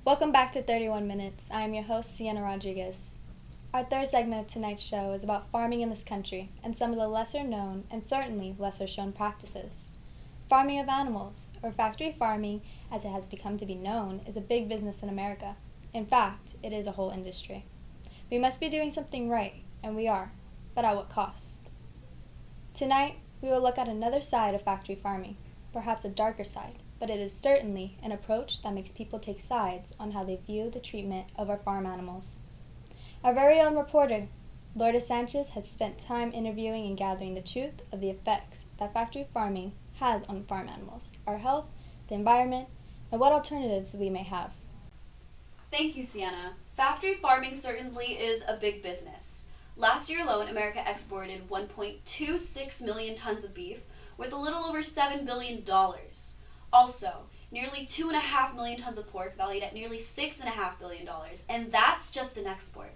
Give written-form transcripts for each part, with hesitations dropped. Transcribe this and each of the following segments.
Welcome back to 31 Minutes. I am your host, Sienna Rodriguez. Our third segment of tonight's show is about farming in this country and some of the lesser known and certainly lesser shown practices. Farming of animals, or factory farming as it has become to be known, is a big business in America. In fact, it is a whole industry. We must be doing something right, and we are, but at what cost? Tonight, we will look at another side of factory farming, perhaps a darker side, but it is certainly an approach that makes people take sides on how they view the treatment of our farm animals. Our very own reporter, Lourdes Sanchez, has spent time interviewing and gathering the truth of the effects that factory farming has on farm animals, our health, the environment, and what alternatives we may have. Thank you, Sienna. Factory farming certainly is a big business. Last year alone, America exported 1.26 million tons of beef, worth a little over $7 billion. Also, nearly 2.5 million tons of pork, valued at nearly $6.5 billion, and that's just an export.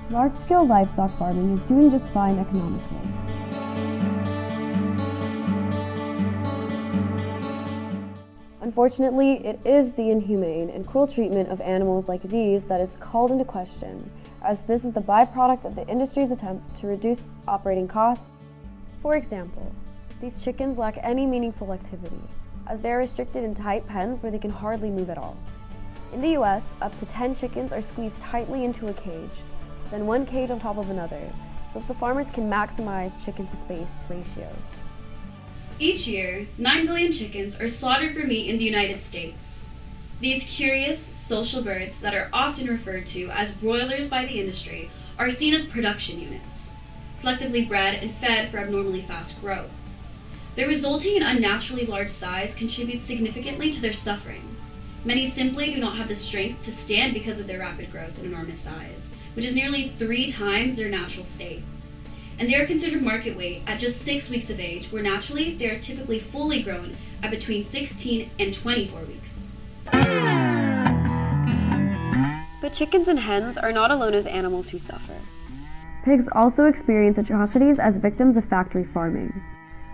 Large-scale livestock farming is doing just fine economically. Unfortunately, it is the inhumane and cruel treatment of animals like these that is called into question, as this is the byproduct of the industry's attempt to reduce operating costs. For example, these chickens lack any meaningful activity, as they are restricted in tight pens where they can hardly move at all. In the US, up to 10 chickens are squeezed tightly into a cage, then one cage on top of another, so that the farmers can maximize chicken-to-space ratios. Each year, 9 billion chickens are slaughtered for meat in the United States. These curious, social birds that are often referred to as broilers by the industry are seen as production units, selectively bred and fed for abnormally fast growth. Their resulting and unnaturally large size contributes significantly to their suffering. Many simply do not have the strength to stand because of their rapid growth and enormous size, which is nearly 3 times their natural state. And they are considered market weight at just 6 weeks of age, where naturally they are typically fully grown at between 16 and 24 weeks. But chickens and hens are not alone as animals who suffer. Pigs also experience atrocities as victims of factory farming.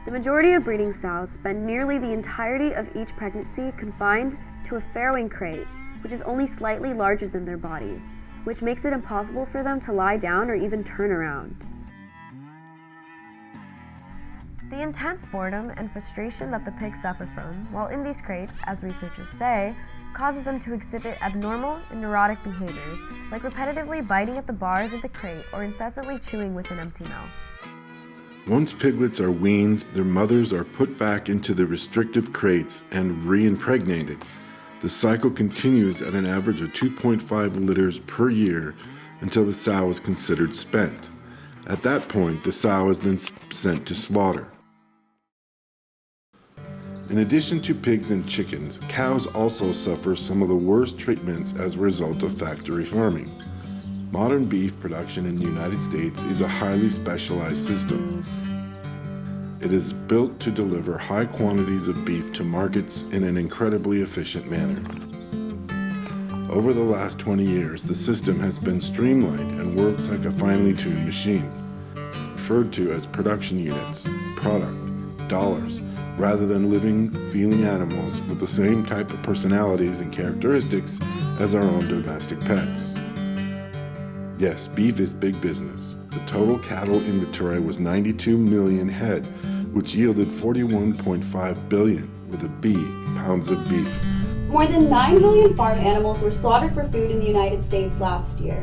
The majority of breeding sows spend nearly the entirety of each pregnancy confined to a farrowing crate, which is only slightly larger than their body, which makes it impossible for them to lie down or even turn around. The intense boredom and frustration that the pigs suffer from while in these crates, as researchers say, causes them to exhibit abnormal and neurotic behaviors, like repetitively biting at the bars of the crate or incessantly chewing with an empty mouth. Once piglets are weaned, their mothers are put back into the restrictive crates and re-impregnated. The cycle continues at an average of 2.5 litters per year until the sow is considered spent. At that point, the sow is then sent to slaughter. In addition to pigs and chickens, cows also suffer some of the worst treatments as a result of factory farming. Modern beef production in the United States is a highly specialized system. It is built to deliver high quantities of beef to markets in an incredibly efficient manner. Over the last 20 years, the system has been streamlined and works like a finely tuned machine, referred to as production units, product, dollars, rather than living, feeling animals with the same type of personalities and characteristics as our own domestic pets. Yes, beef is big business. The total cattle inventory was 92 million head, which yielded 41.5 billion, with a B, pounds of beef. More than 9 million farm animals were slaughtered for food in the United States last year.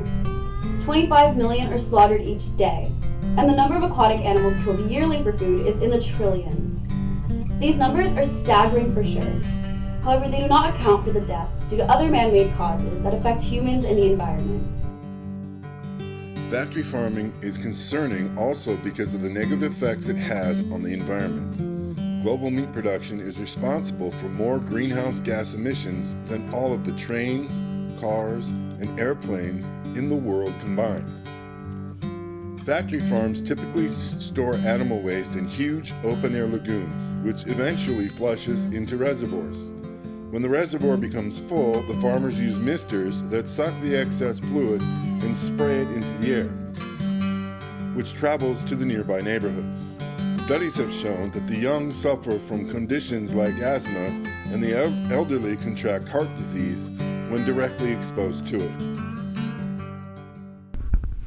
25 million are slaughtered each day, and the number of aquatic animals killed yearly for food is in the trillions. These numbers are staggering for sure. However, they do not account for the deaths due to other man-made causes that affect humans and the environment. Factory farming is concerning also because of the negative effects it has on the environment. Global meat production is responsible for more greenhouse gas emissions than all of the trains, cars, and airplanes in the world combined. Factory farms typically store animal waste in huge open-air lagoons, which eventually flushes into reservoirs. When the reservoir becomes full, the farmers use misters that suck the excess fluid and spray it into the air, which travels to the nearby neighborhoods. Studies have shown that the young suffer from conditions like asthma and the elderly contract heart disease when directly exposed to it.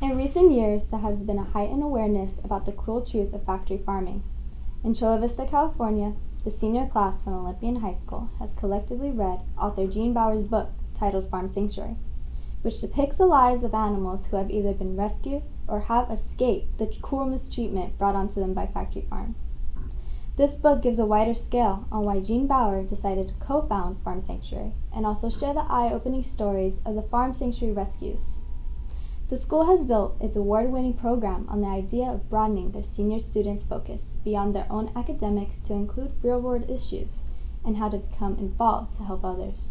In recent years, there has been a heightened awareness about the cruel truth of factory farming. In Chula Vista, California, the senior class from Olympian High School has collectively read author Gene Bauer's book titled Farm Sanctuary, which depicts the lives of animals who have either been rescued or have escaped the cruel mistreatment brought onto them by factory farms. This book gives a wider scale on why Gene Bauer decided to co-found Farm Sanctuary and also share the eye-opening stories of the Farm Sanctuary rescues. The school has built its award-winning program on the idea of broadening their senior students' focus beyond their own academics to include real-world issues and how to become involved to help others.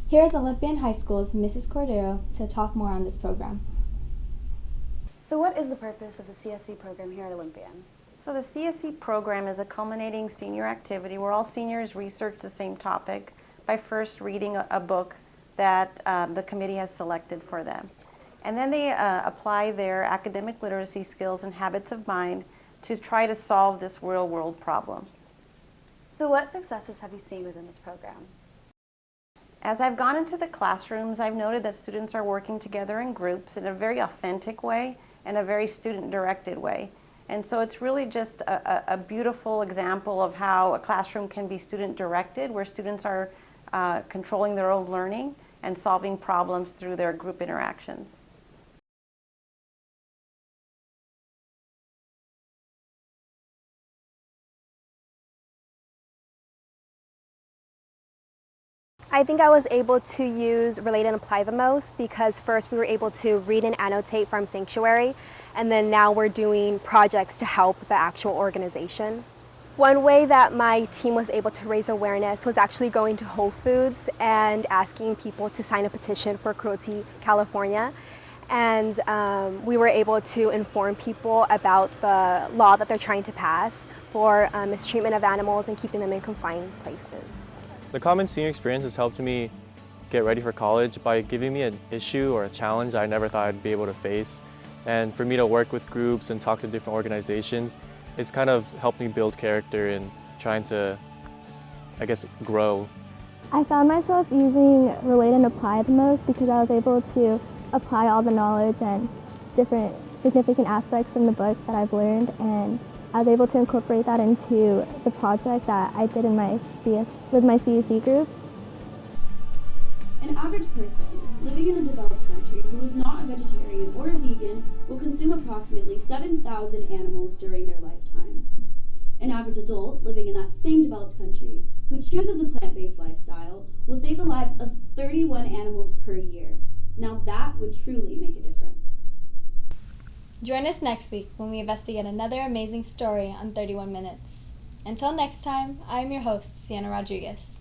Here is Olympian High School's Mrs. Cordero to talk more on this program. So what is the purpose of the CSE program here at Olympian? So the CSE program is a culminating senior activity where all seniors research the same topic by first reading a book that the committee has selected for them. And then they apply their academic literacy skills and habits of mind to try to solve this real-world problem. So what successes have you seen within this program? As I've gone into the classrooms, I've noted that students are working together in groups in a very authentic way and a very student-directed way. And so it's really just a beautiful example of how a classroom can be student-directed, where students are controlling their own learning and solving problems through their group interactions. I think I was able to use Relate and Apply the most because first we were able to read and annotate Farm Sanctuary, and then now we're doing projects to help the actual organization. One way that my team was able to raise awareness was actually going to Whole Foods and asking people to sign a petition for Cruelty California. And we were able to inform people about the law that they're trying to pass for mistreatment of animals and keeping them in confined places. The Common Senior Experience has helped me get ready for college by giving me an issue or a challenge I never thought I'd be able to face. And for me to work with groups and talk to different organizations, it's kind of helped me build character and trying to, I guess, grow. I found myself using Relate and Apply the most because I was able to apply all the knowledge and different significant aspects from the book that I've learned, and I was able to incorporate that into the project that I did in with my CSE group. An average person living in a developed country who is not a vegetarian or a vegan will consume approximately 7,000 animals during their lifetime. An average adult living in that same developed country who chooses a plant-based lifestyle will save the lives of 31 animals per year. Now that would truly make a difference. Join us next week when we investigate another amazing story on 31 Minutes. Until next time, I am your host, Sienna Rodriguez.